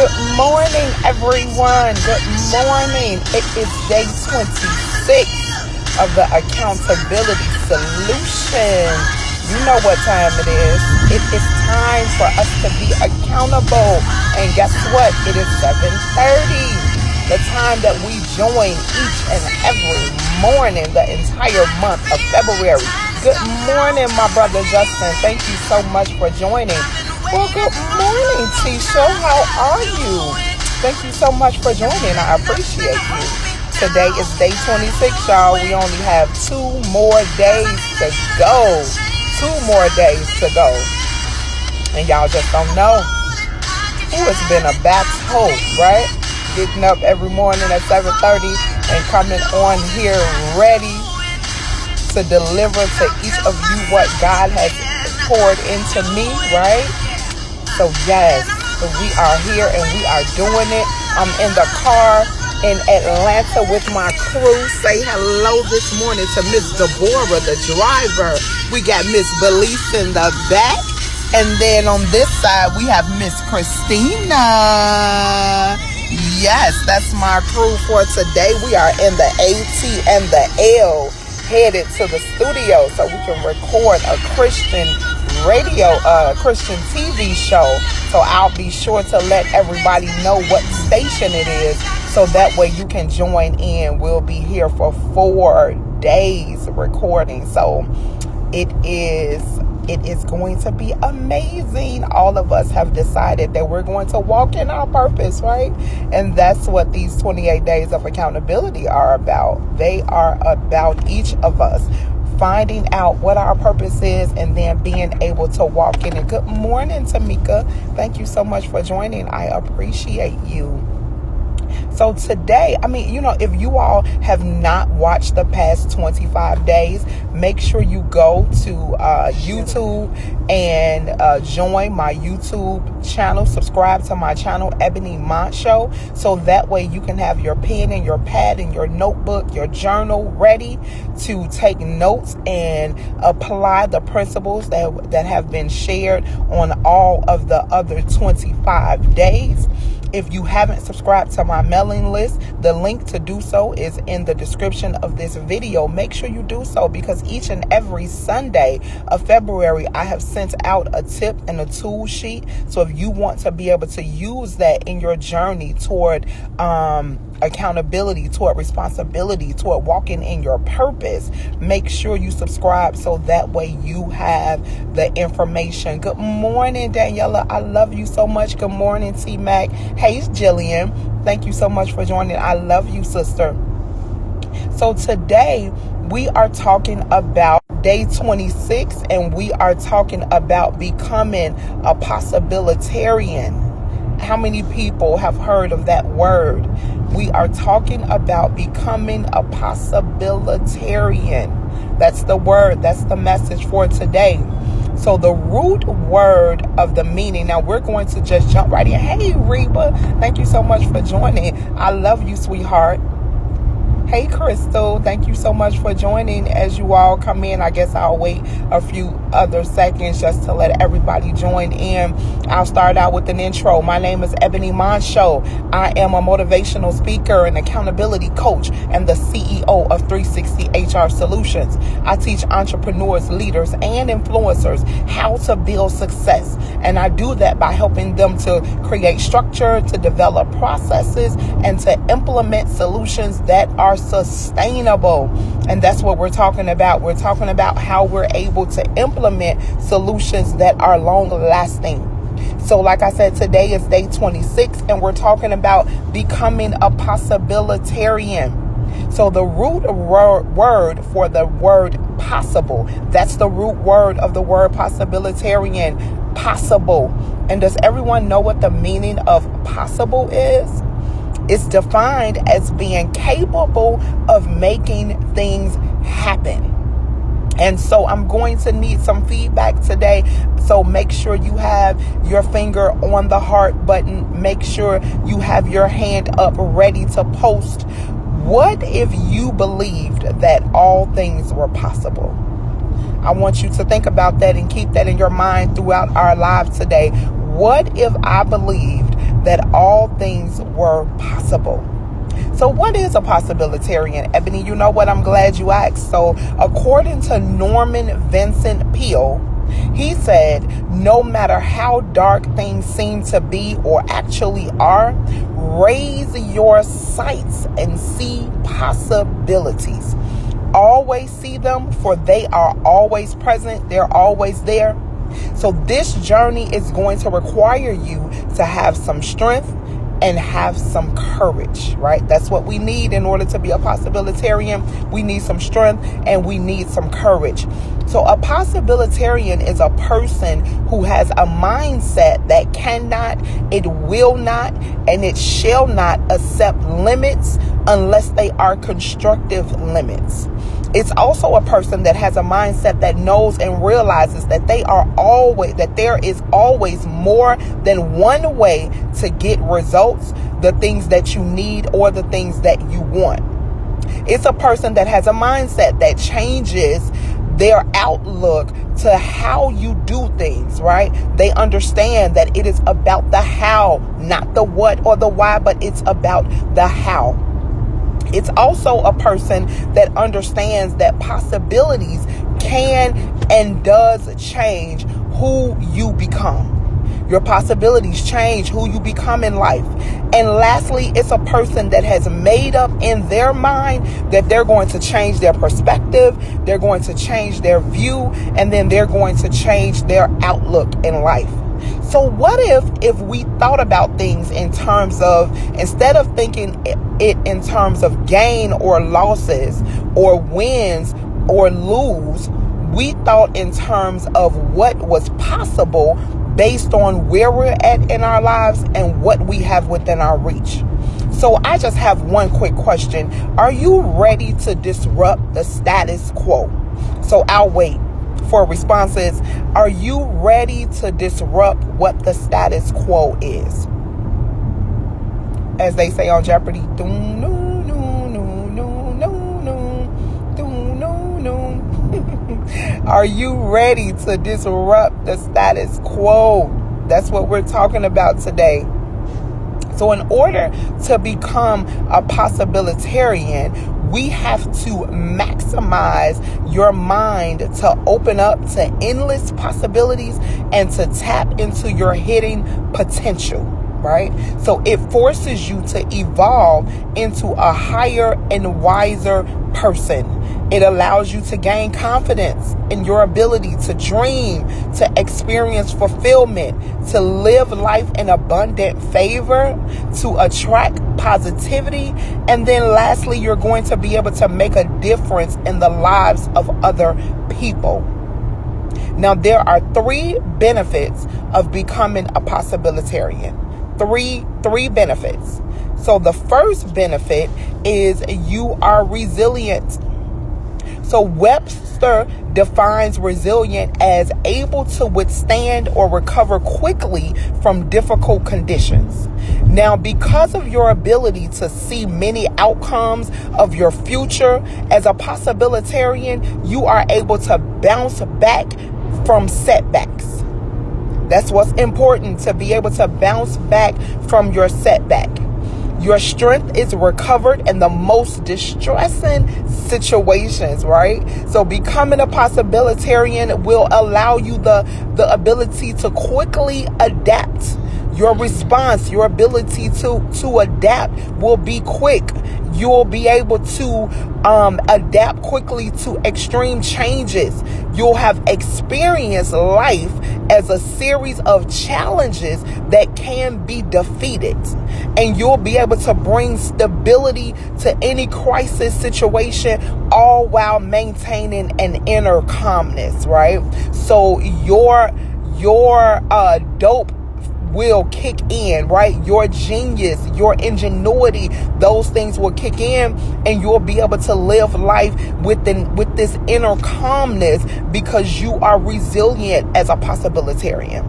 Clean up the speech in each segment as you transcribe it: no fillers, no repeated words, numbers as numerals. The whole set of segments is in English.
Good morning, everyone. Good morning. It is day 26 of the Accountability Solution. You know what time it is. It is time for us to be accountable. And guess what? It is 7:30. The time that we join each and every morning, the entire month of February. Good morning, my brother Justin. Thank you so much for joining. Well, good morning, Tisha. How are you? Thank you so much for joining. I appreciate you. Today is day 26, y'all. We only have 2 more days to go. 2 more days to go. And y'all just don't know. Ooh, it's been a battle, right? Getting up every morning at 7:30 and coming on here ready to deliver to each of you what God has poured into me, right? So yes, we are here and we are doing it. I'm in the car in Atlanta with my crew. Say hello this morning to Miss Deborah, the driver. We got Miss Belize in the back. And then on this side, we have Miss Christina. Yes, that's my crew for today. We are in the AT and the L, headed to the studio so we can record a Christian radio, Christian TV show. So I'll be sure to let everybody know what station it is so that way you can join in. We'll be here for 4 days recording. So it is going to be amazing. All of us have decided that we're going to walk in our purpose, right? And that's what these 28 days of accountability are about. They are about each of us finding out what our purpose is and then being able to walk in it. Good morning, Tamika. Thank you so much for joining. I appreciate you. So today, if you all have not watched the past 25 days, make sure you go to YouTube and join my YouTube channel. Subscribe to my channel, Ebony Mont Show, so that way you can have your pen and your pad and your notebook, your journal ready to take notes and apply the principles that have been shared on all of the other 25 days. If you haven't subscribed to my mailing list, the link to do so is in the description of this video. Make sure you do so because each and every Sunday of February, I have sent out a tip and a tool sheet. So if you want to be able to use that in your journey toward accountability, toward responsibility, toward walking in your purpose, make sure you subscribe so that way you have the information. Good morning, Daniela. I love you so much. Good morning, T-Mac. Hey, Jillian. Thank you so much for joining. I love you, sister. So today we are talking about day 26 and we are talking about becoming a possibilitarian. How many people have heard of that word? We are talking about becoming a possibilitarian. That's the word. That's the message for today. So the root word of the meaning. Now we're going to just jump right in. Hey, Reba. Thank you so much for joining. I love you, sweetheart. Hey, Crystal, thank you so much for joining. As you all come in, I guess I'll wait a few other seconds just to let everybody join in. I'll start out with an intro. My name is Ebony Mont Show. I am a motivational speaker and accountability coach and the CEO of 360 HR Solutions. I teach entrepreneurs, leaders, and influencers how to build success. And I do that by helping them to create structure, to develop processes, and to implement solutions that are sustainable. And that's what we're talking about. We're talking about how we're able to implement solutions that are long lasting. So like I said, today is day 26 and we're talking about becoming a possibilitarian. So the root word for the word possible, that's the root word of the word possibilitarian, possible. And does everyone know what the meaning of possible is? It's defined as being capable of making things happen. And so I'm going to need some feedback today. So make sure you have your finger on the heart button. Make sure you have your hand up ready to post. What if you believed that all things were possible? I want you to think about that and keep that in your mind throughout our lives today. What if I believed that all things were possible. So what is a possibilitarian, Ebony? You know what? I'm glad you asked. So according to Norman Vincent Peale, he said, no matter how dark things seem to be or actually are, raise your sights and see possibilities. Always see them, for they are always present. They're always there. So this journey is going to require you to have some strength and have some courage, right? That's what we need in order to be a possibilitarian. We need some strength and we need some courage. So a possibilitarian is a person who has a mindset that cannot, it will not, and it shall not accept limits unless they are constructive limits. It's also a person that has a mindset that knows and realizes that there is always more than one way to get results, the things that you need or the things that you want. It's a person that has a mindset that changes their outlook to how you do things, right? They understand that it is about the how, not the what or the why, but it's about the how. It's also a person that understands that possibilities can and does change who you become. Your possibilities change who you become in life. And lastly, it's a person that has made up in their mind that they're going to change their perspective, they're going to change their view, and then they're going to change their outlook in life. So what if we thought about things in terms of, instead of thinking it in terms of gain or losses or wins or lose, we thought in terms of what was possible based on where we're at in our lives and what we have within our reach. So I just have one quick question. Are you ready to disrupt the status quo? So I'll wait for responses. Are you ready to disrupt what the status quo is? As they say on Jeopardy, are you ready to disrupt the status quo? That's what we're talking about today. So in order to become a possibilitarian, we have to maximize your mind to open up to endless possibilities and to tap into your hidden potential, right? So it forces you to evolve into a higher and wiser person. It allows you to gain confidence in your ability to dream, to experience fulfillment, to live life in abundant favor, to attract positivity. And then lastly, you're going to be able to make a difference in the lives of other people. Now, there are 3 benefits of becoming a possibilitarian. Three benefits. So the first benefit is you are resilient. So Webster defines resilient as able to withstand or recover quickly from difficult conditions. Now, because of your ability to see many outcomes of your future, as a possibilitarian, you are able to bounce back from setbacks. That's what's important, to be able to bounce back from your setback. Your strength is recovered in the most distressing situations, right? So becoming a possibilitarian will allow you the ability to quickly adapt. Your response, your ability to adapt will be quick. You'll be able to adapt quickly to extreme changes. You'll have experienced life as a series of challenges that can be defeated. And you'll be able to bring stability to any crisis situation, all while maintaining an inner calmness, right? So your dope will kick in, right? Your genius, your ingenuity, those things will kick in, and you'll be able to live life with this inner calmness because you are resilient as a possibilitarian.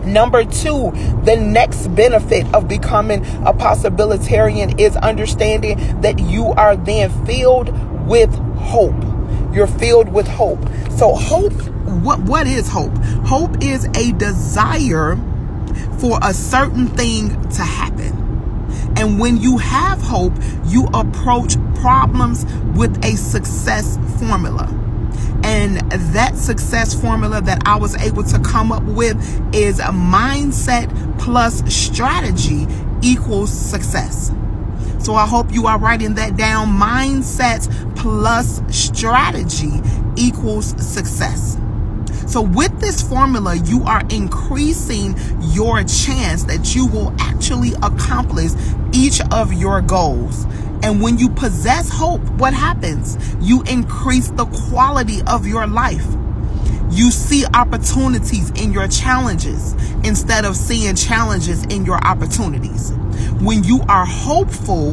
Number 2, the next benefit of becoming a possibilitarian is understanding that you are then filled with hope. You're filled with hope. So hope, what is hope? Hope is a desire for a certain thing to happen. And when you have hope, you approach problems with a success formula. And that success formula that I was able to come up with is a mindset plus strategy equals success. So I hope you are writing that down. Mindset plus strategy equals success. So with this formula, you are increasing your chance that you will actually accomplish each of your goals. And when you possess hope, what happens? You increase the quality of your life. You see opportunities in your challenges instead of seeing challenges in your opportunities. When you are hopeful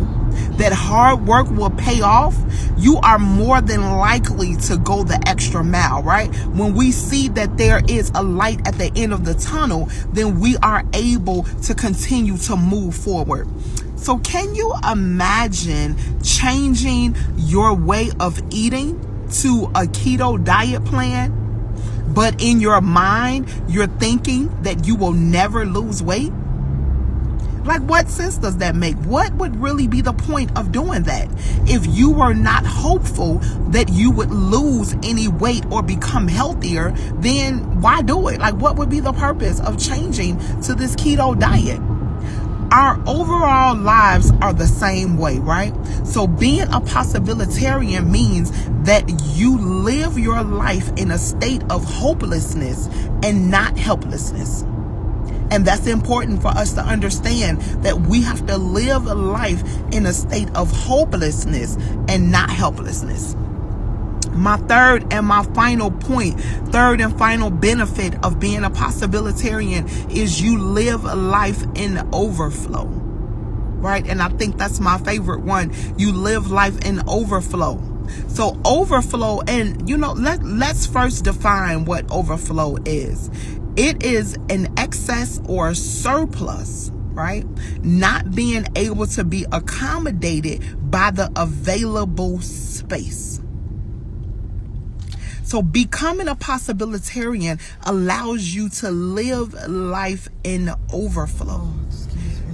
that hard work will pay off, you are more than likely to go the extra mile, right? When we see that there is a light at the end of the tunnel, then we are able to continue to move forward. So can you imagine changing your way of eating to a keto diet plan, but in your mind, you're thinking that you will never lose weight? Like, what sense does that make? What would really be the point of doing that if you were not hopeful that you would lose any weight or become healthier? Then why do it? Like, what would be the purpose of changing to this keto diet? Our overall lives are the same way, right? So being a possibilitarian means that you live your life in a state of hopelessness and not helplessness. And that's important for us to understand, that we have to live a life in a state of hopelessness and not helplessness. My third and final benefit of being a possibilitarian is you live a life in overflow, right? And I think that's my favorite one. You live life in overflow. So overflow, and let's first define what overflow is. It is an excess or surplus, right? Not being able to be accommodated by the available space. So becoming a possibilitarian allows you to live life in overflow.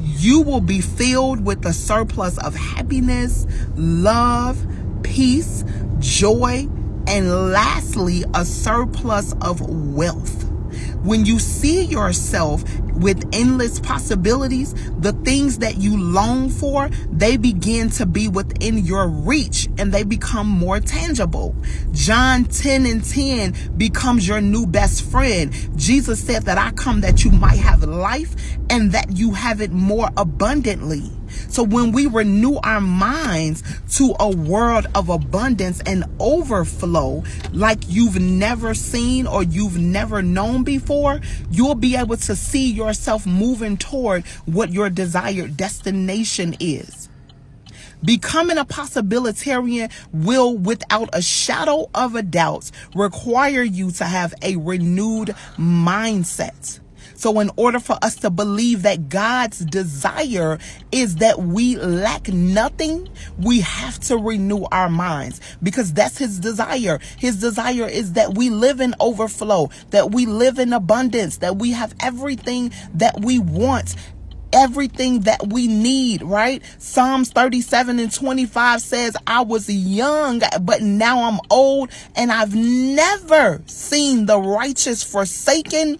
You will be filled with a surplus of happiness, love, peace, joy, and lastly, a surplus of wealth. When you see yourself with endless possibilities, the things that you long for, they begin to be within your reach and they become more tangible. John 10:10 becomes your new best friend. Jesus said that I come that you might have life and that you have it more abundantly. So when we renew our minds to a world of abundance and overflow like you've never seen or you've never known before, you'll be able to see yourself moving toward what your desired destination is. Becoming a possibilitarian will, without a shadow of a doubt, require you to have a renewed mindset. So in order for us to believe that God's desire is that we lack nothing, we have to renew our minds, because that's his desire. His desire is that we live in overflow, that we live in abundance, that we have everything that we want, everything that we need, right? Psalms 37:25 says, I was young, but now I'm old, and I've never seen the righteous forsaken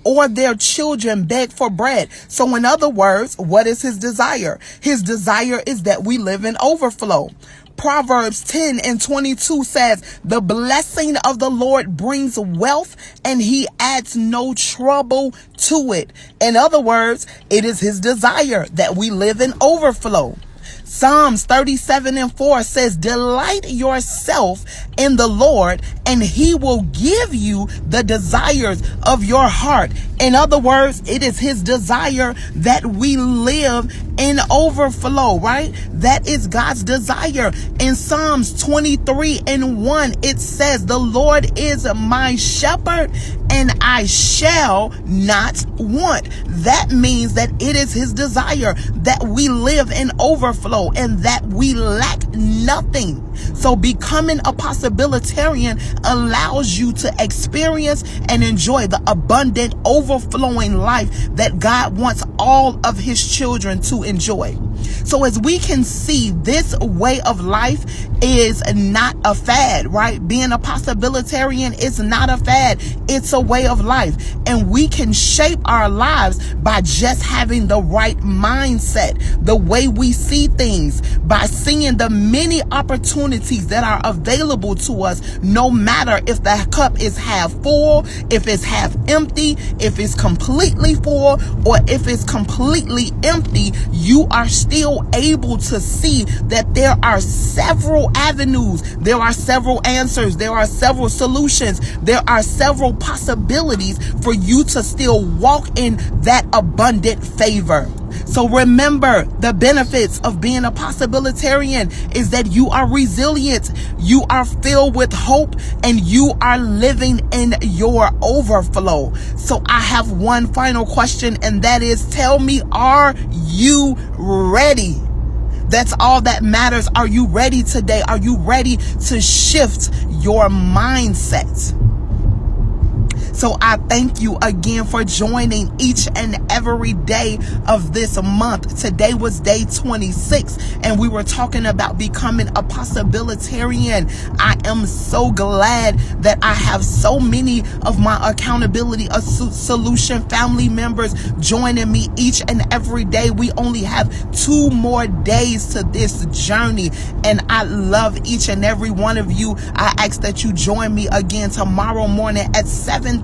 or their children beg for bread. So in other words, what is his desire? His desire is that we live in overflow. Proverbs 10:22 says, the blessing of the Lord brings wealth and he adds no trouble to it. In other words, it is his desire that we live in overflow. Psalms 37:4 says, delight yourself in the Lord and he will give you the desires of your heart. In other words, it is his desire that we live in overflow, right? That is God's desire. In Psalms 23:1, it says, the Lord is my shepherd and I shall not want. That means that it is his desire that we live in overflow and that we lack nothing. So becoming a possibilitarian allows you to experience and enjoy the abundant, overflowing life that God wants all of his children to enjoy. So as we can see, this way of life is not a fad, right? Being a possibilitarian is not a fad. It's a way of life. And we can shape our lives by just having the right mindset, the way we see things, by seeing the many opportunities that are available to us, no matter if the cup is half full, if it's half empty, if it's completely full, or if it's completely empty. You are still able to see that there are several avenues, there are several answers, there are several solutions, there are several possibilities for you to still walk in that abundant favor. So remember, the benefits of being a possibilitarian is that you are resilient, you are filled with hope, and you are living in your overflow. So I have one final question, and that is, tell me, are you ready? That's all that matters. Are you ready today? Are you ready to shift your mindset? So I thank you again for joining each and every day of this month. Today was day 26, and we were talking about becoming a possibilitarian. I am so glad that I have so many of my accountability solution family members joining me each and every day. We only have 2 more days to this journey, and I love each and every one of you. I ask that you join me again tomorrow morning at 7:30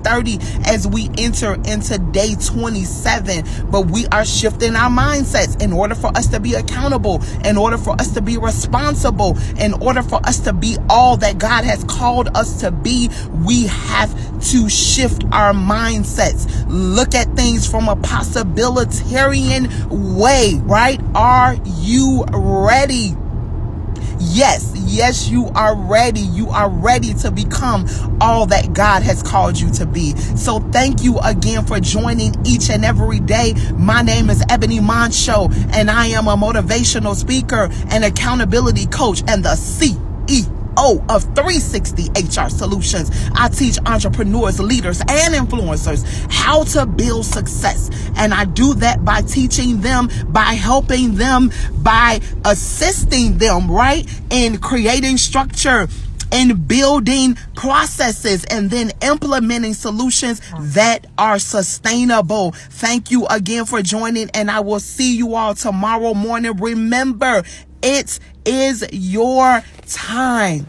as we enter into day 27. But we are shifting our mindsets in order for us to be accountable, in order for us to be responsible, in order for us to be all that God has called us to be. We have to shift our mindsets. Look at things from a possibilitarian way, right? Are you ready? Yes, you are ready. You are ready to become all that God has called you to be. So thank you again for joining each and every day. My name is Ebony Moncho, and I am a motivational speaker and accountability coach and the CEO of 360 HR Solutions. I teach entrepreneurs, leaders, and influencers how to build success. And I do that by teaching them, by helping them, by assisting them, right, in creating structure and building processes and then implementing solutions that are sustainable. Thank you again for joining, and I will see you all tomorrow morning. Remember, it is your time.